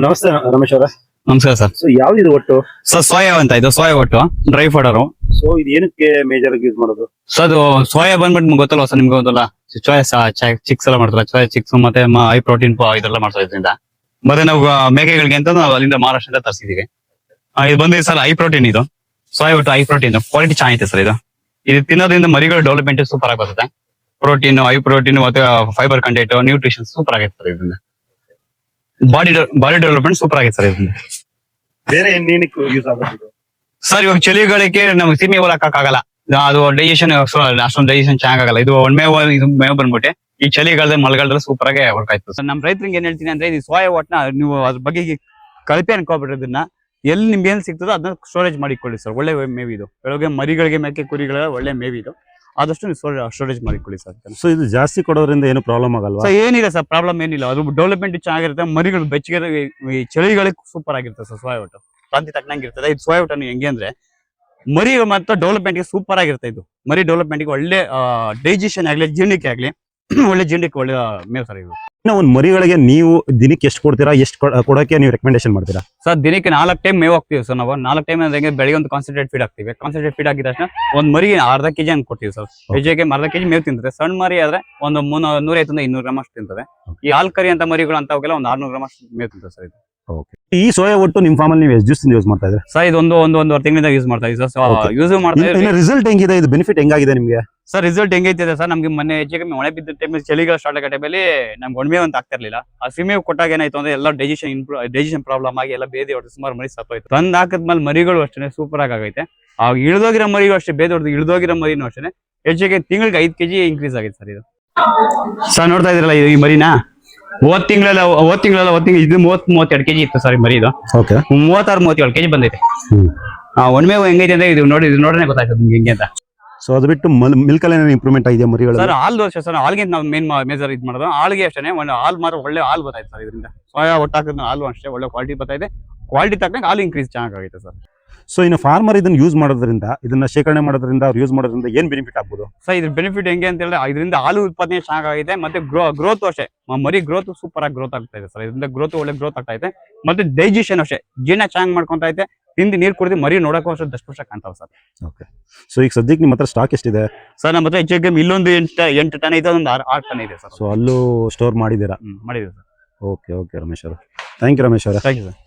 ನಮಸ್ತೆ ರಮೇಶ್ ಅವರ. ನಮಸ್ಕಾರ ಸರ್. ಸೊ ಯಾವ್ದು ಒಟ್ಟು? ಸರ್ ಸೋಯಾ ಅಂತ ಇದು ಸೋಯಾ ಒಟ್ಟು ಡ್ರೈ ಫೋಡರ್. ಸೊ ಇದು ಏನಕ್ಕೆ ಮೇಜರ್ ಆಗಿ ಯೂಸ್ ಮಾಡೋದು? ಸೊ ಅದು ಸೋಯಾ ಬಂದ್ಬಿಟ್ಟು ನಿಮ್ಗೆ ಗೊತ್ತಲ್ವಾ ಸರ್, ನಿಮ್ಗೆ ಗೊತ್ತಲ್ಲ ಸೋಯಾ ಚಿಕ್ಸ್ ಎಲ್ಲ ಮಾಡ್ತಾರೆ, ಸೋಯಾ ಚಿಕ್ಸ್ ಮತ್ತೆ ಹೈ ಪ್ರೋಟೀನ್ ಇದೆಲ್ಲ ಮಾಡ್ತಾರೆ ಇದರಿಂದ. ಮತ್ತೆ ನಾವು ಮೇಕೆಗಳಿಗೆ ಅಂತ ನಾವು ಅಲ್ಲಿಂದ ಮಹಾರಾಷ್ಟ್ರದಿಂದ ತರಿಸಿದೀವಿ. ಇದು ಬಂದಿದೆ ಸರ್ ಹೈ ಪ್ರೋಟೀನ್, ಇದು ಸೋಯಾ ಒಟ್ಟು ಹೈ ಪ್ರೋಟೀನ್ ಕ್ವಾಲಿಟಿ ಚೆನ್ನಾಗಿದೆ ಸರ್. ಇದು ತಿನ್ನೋದ್ರಿಂದ ಮರಿಗಳ ಡೆವಲಪ್ಮೆಂಟ್ ಸೂಪರ್ ಆಗಿ ಬರುತ್ತೆ. ಪ್ರೋಟೀನ್, ಹೈ ಪ್ರೋಟೀನ್ ಮತ್ತೆ ಫೈಬರ್ ಕಂಟೆಂಟ್, ನ್ಯೂಟ್ರಿಷನ್ ಸೂಪರ್ ಆಗೈತೆ ಸರ್ ಇದರಿಂದ. ಬಾಡಿ ಡೆವಲಪ್ಮೆಂಟ್ ಸೂಪರ್ ಆಗೈತೆ ಸರ್ ಇದರಿಂದ. ಬೇರೆ ಏನಕ್ಕೆ ಯೂಸ್ ಆಗುತ್ತೆ ಸರ್? ಇವಾಗ ಚಳಿಗಳಿಗೆ ನಮ್ಗೆ ಸಿಮಿ ಹೋಲ್ ಹಾಕಕ್ಕಾಗಲ್ಲ, ಅದು ಡೈಜೆಷನ್ ಅಷ್ಟೊಂದು ಡೈಜೆಷನ್ ಚೆನ್ನಾಗಲ್ಲ. ಇದು ಒಣ್ಮೇವು ಮೇವು ಬಂದ್ಬಿಟ್ಟೆ ಈ ಚಳಿಗಾಲದಲ್ಲಿ ಮಳೆಗಾಲದಲ್ಲಿ ಸೂಪರ್ ಆಗಿ ವರ್ಕ್ ಆಯ್ತು ಸರ್. ನಮ್ಮ ರೈತರಿಗೆ ಏನ್ ಹೇಳ್ತೀನಿ ಅಂದ್ರೆ, ಇದು ಸೋಯಾ ಒಟ್ನ ನೀವು ಅದ್ರ ಬಗ್ಗೆ ಕಳಪೆ ಅನ್ಕೋಬಿಟ್ರೆ ಇದನ್ನ ಎಲ್ಲಿ ನಿಮ್ಗೆ ಏನ್ ಸಿಗ್ತದೋ ಅದನ್ನ ಸ್ಟೋರೇಜ್ ಮಾಡಿಕೊಳ್ಳಿ ಸರ್. ಒಳ್ಳೆ ಮೇವು ಇದು, ಬೆಳಗ್ಗೆ ಮರಿಗಳಿಗೆ ಮೇಕೆ ಕುರಿಗಳ ಒಳ್ಳೆ ಮೇವು ಇದು. ಆದಷ್ಟು ನೀವು ಸ್ಟೋರೇಜ್ ಮಾಡಿಕೊಳ್ಳಿ ಸರ್. ಸೊ ಇದು ಜಾಸ್ತಿ ಕೊಡೋದ್ರಿಂದ ಏನು ಪ್ರಾಬ್ಲಮ್ ಆಗಲ್ವಾ? ಸರ್ ಏನಿಲ್ಲ ಸರ್, ಪ್ರಾಬ್ಲಮ್ ಏನಿಲ್ಲ. ಅದು ಡೆವಲಪ್ಮೆಂಟ್ ಚೆನ್ನಾಗಿರುತ್ತೆ, ಮರಿಗಳು ಬೆಚ್ಚಗೆ ಈ ಚಳಿಗಳಿಗೆ ಸೂಪರ್ ಆಗಿರುತ್ತೆ ಸರ್. ಸೋಯಾ ಒಟ್ಟು ಕ್ರಾಂತಿ ತಕ್ಕನಂಗೆ ಇರ್ತದೆ. ಇದು ಸೋಯಾ ಒಟ್ಟು ಹೆಂಗೆ ಅಂದ್ರೆ ಮರಿ ಮತ್ತು ಡೆವಲಪ್ಮೆಂಟ್ ಗೆ ಸೂಪರ್ ಆಗಿರುತ್ತೆ. ಇದು ಮರಿ ಡೆವಲಪ್ಮೆಂಟ್ ಗೆ ಒಳ್ಳೆ ಡೈಜೆಷನ್ ಆಗ್ಲಿ, ಜೀರ್ಣಿಕೆ ಆಗ್ಲಿ ಒಳ್ಳೆ ಜೀರ್ಣಿಕೆ ಒಳ್ಳೆ ಮೇವು ಸರ್ ಇದು. ಇನ್ನು ಒಂದು ಮರಿಗಳಿಗೆ ನೀವು ದಿನಕ್ಕೆ ಎಷ್ಟು ಕೊಡ್ತೀರಾ, ಎಷ್ಟು ಕೊಡೋಕೆ ನೀವು ರೆಕಮೆಂಡೇಶನ್ ಮಾಡ್ತೀರಾ? ಸರ್ ದಿನಕ್ಕೆ 4 ಟೈಮ್ ಮೇವು ಹಾಕ್ತೀವಿ ಸರ್ ನಾವು. 4 ಟೈಮ್ ಅಂದ್ರೆ ಬೆಳಿಗ್ಗೆ ಒಂದು ಕಾನ್ಸಂಟ್ರೇಟ್ ಫೀಡ್ ಹಾಕ್ತೀವಿ. ಕಾನ್ಸಂಟ್ರೇಟ್ ಫೀಡ್ ಹಾಕಿದ ತಕ್ಷಣ ಒಂದು ಮರಿ ಅರ್ಧ ಕೆಜಿ ಹಂಗೆ ಕೊಡ್ತೀವಿ ಸರ್. ಕೆಜಿಗೆ ಅರ್ಧ ಕೆಜಿ ಮೇವು ತಿಂತದೆ. ಸಣ್ಣ ಮರಿ ಆದ್ರೆ ಒಂದು 150-200 ಗ್ರಾಮ್ ಅಷ್ಟು ತಿಂತದೆ. ಈ ಹಾಲ್ ಕರಿ ಅಂತ ಮರಿಗಳು ಅಂತವೆಲ್ಲ ಒಂದು 600 ಗ್ರಾಮ್ ಅಷ್ಟು ಮೇವು ತಿಂತದೆ ಸರ್ ಇದು. ಈ ಸೋಯಾ ಒಟ್ಟು ನಿಮ್ ಫಾರ್ಮಲ್ಲಿ ನೀವು ಎಷ್ಟು ದಿವಸದಿಂದ ಯೂಸ್ ಮಾಡ್ತಾ ಇದ್ರೆ? ಸರ್ ಇದು ಒಂದೂವರೆ ತಿಂಗಳಿಂದ ಯೂಸ್ ಮಾಡ್ತಾ ಇದ್ದೀವಿ ಸರ್. ಯೂಸ್ ಮಾಡ್ತಾ ಇದ್ದೀವಿ. ರಿಸಲ್ಟ್ ಹೆಂಗಿದೆ, ಇದು ಬೆನಿಫಿಟ್ ಹೆಂಗಾಗಿದೆ ನಿಮ್ಗೆ? ಸರ್ ರಿಸಲ್ಟ್ ಹೆಂಗೈತಿದೆ ಸರ್, ನಮ್ಗೆ ಮೊನ್ನೆ ಹೆಚ್ಚಿಗೆ ಮಳೆ ಬಿದ್ದ ಟೈಮ್ ಚಳಿಗಾಲ ಸ್ಟಾರ್ಟ್ ಆಗೋ ಟೈಮಲ್ಲಿ ನಮ್ಗೆ ಒಣಮೇವು ಅಂತ ಆಗ್ತಾ ಇರ್ಲಿಲ್ಲ. ಆ ಸಿಮೇವು ಕೊಟ್ಟಾಗ ಏನಾಯ್ತು ಅಂದ್ರೆ ಎಲ್ಲ ಡೈಜೆಷನ್ ಪ್ರಾಬ್ಲಮ್ ಆಗಿ ಎಲ್ಲ ಬೇದಿ ಹೊಡೆದು ಸುಮಾರು ಮರಿ ಸತ್ತೋಯ್ತು. ತಂದ್ ಹಾಕಿದ್ಮೇಲೆ ಮರಿಗಳು ಅಷ್ಟೇ ಸೂಪರ್ ಆಗೈತೆ. ಆ ಇಳಿದೋಗಿರೋ ಮರಿಗಳು ಅಷ್ಟೇ, ಬೇದಿ ಹೊಡೆದು ಇಳಿದೋಗಿರೋ ಮರಿನೂ ಅಷ್ಟೇ ಹೆಚ್ಚಿಗೆ ತಿಂಗಳಿಗೆ 5 kg ಇನ್ಕ್ರೀಸ್ ಆಗೈತೆ ಸರ್ ಇದು. ಸರ್ ನೋಡ್ತಾ ಇದ್ರಲ್ಲ ಈ ಮರಿನ, ಹೋದ್ ತಿಂಗಳೆಲ್ಲ ಇದು 30-32 kg ಇತ್ತು ಸರ್ ಈ ಮರಿ. ಇದು 36-37 kg ಬಂದೈತೆ. ಒಣಮೇವು ಹೆಂಗೈತೆ ಅಂದ್ರೆ ಇದು ನೋಡ್ರೆ ಗೊತ್ತಾಯ್ತದೆ ನಿಮ್ಗೆ ಹೆಂಗೆ ಅಂತ. ಸೊ ಅದು ಬಿಟ್ಟು ಮಿಲ್ಕ್ ಅಲ್ಲಿ ಇಂಪ್ರೂವ್ಮೆಂಟ್ ಆಗಿದೆ ಮರಿಗಳು? ಸರ್ ಹಾಲ್ ದೋಷ ಸರ್, ಹಾಲ್ಗೆ ನಾವು ಮೇಜರ್ ಇದು ಮಾಡೋದು. ಹಾಲ್ಗೆ ಅಷ್ಟೇ ಒಂದು ಹಾಲ್ ಮಾತ್ರ ಒಳ್ಳೆ ಹಾಲ್ ಬತ್ತಾಯ್ತು ಸರ್ ಇದರಿಂದ. ಸೋಯಾ ಒಟ್ಟು ಹಾಕಿದ್ರೆ ಹಾಲು ಅಷ್ಟೇ ಒಳ್ಳೆ ಕ್ವಾಲಿಟಿ ಬರ್ತಾಯಿದೆ. ಕ್ವಾಲಿಟಿ ತಕ್ಕಂಗೆ ಹಾಲು ಇನ್ಕ್ರೀಸ್ ಚೆನ್ನಾಗೈತೆ ಸರ್. ಸೊ ಇನ್ನು ಫಾರ್ಮರ್ ಇದನ್ನ ಯೂಸ್ ಮಾಡೋದ್ರಿಂದ, ಇದನ್ನ ಶೇಖರಣೆ ಮಾಡೋದ್ರಿಂದ, ಅವ್ರು ಯೂಸ್ ಮಾಡೋದ್ರಿಂದ ಏನ್ ಬೆನಿಫಿಟ್ ಆಗ್ಬೋದು ಸರ್? ಇದ್ರ ಬೆನಿಫಿಟ್ ಹೆಂಗೆ ಅಂತ ಹೇಳಿದ್ರೆ, ಇದರಿಂದ ಹಾಲು ಉತ್ಪಾದನೆ ಚೆನ್ನಾಗೈತೆ. ಮತ್ತೆ ಗ್ರೋತ್ ಅಷ್ಟೇ, ಮರಿ ಗ್ರೋತ್ ಸೂಪರ್ ಆಗಿ ಗ್ರೋತ್ ಆಗ್ತಾ ಇದೆ ಸರ್. ಇದರಿಂದ ಗ್ರೋತ್ ಒಳ್ಳೆ ಗ್ರೋತ್ ಆಗ್ತಾ ಇದೆ. ಮತ್ತೆ ಡೈಜೆಷನ್ ಅಷ್ಟೇ ಜೀರ್ಣ ಚೆನ್ನಾಗಿ ಮಾಡ್ಕೊಂತ ಐತೆ. ತಿಂದು ನೀರು ಕುಡಿದು ಮರಿ ನೋಡಕ್ಕೂ ಅಷ್ಟೇ ದಷ್ಟ ಕಾಣ್ತಾವ ಸರ್. ಓಕೆ. ಸೊ ಈಗ ಸದ್ಯಕ್ಕೆ ನಿಮ್ಮ ಹತ್ರ ಸ್ಟಾಕ್ ಎಷ್ಟಿದೆ ಸರ್? ನಮ್ಮ ಹತ್ರ ಹೆಚ್ಚಿಗೆ ಇಲ್ಲೊಂದು 8 ಟನ್ ಇದೆ, ಒಂದು 6 ಟನ್ ಇದೆ ಸರ್. ಸೊ ಅಲ್ಲೂ ಸ್ಟೋರ್ ಮಾಡಿದ್ದೀರಾ? ಮಾಡಿದ್ದೀವಿ ಸರ್. ಓಕೆ ರಮೇಶ್ ಅವರು. ಥ್ಯಾಂಕ್ ಯು ರಮೇಶ್ ಅವರ. Thank you sir.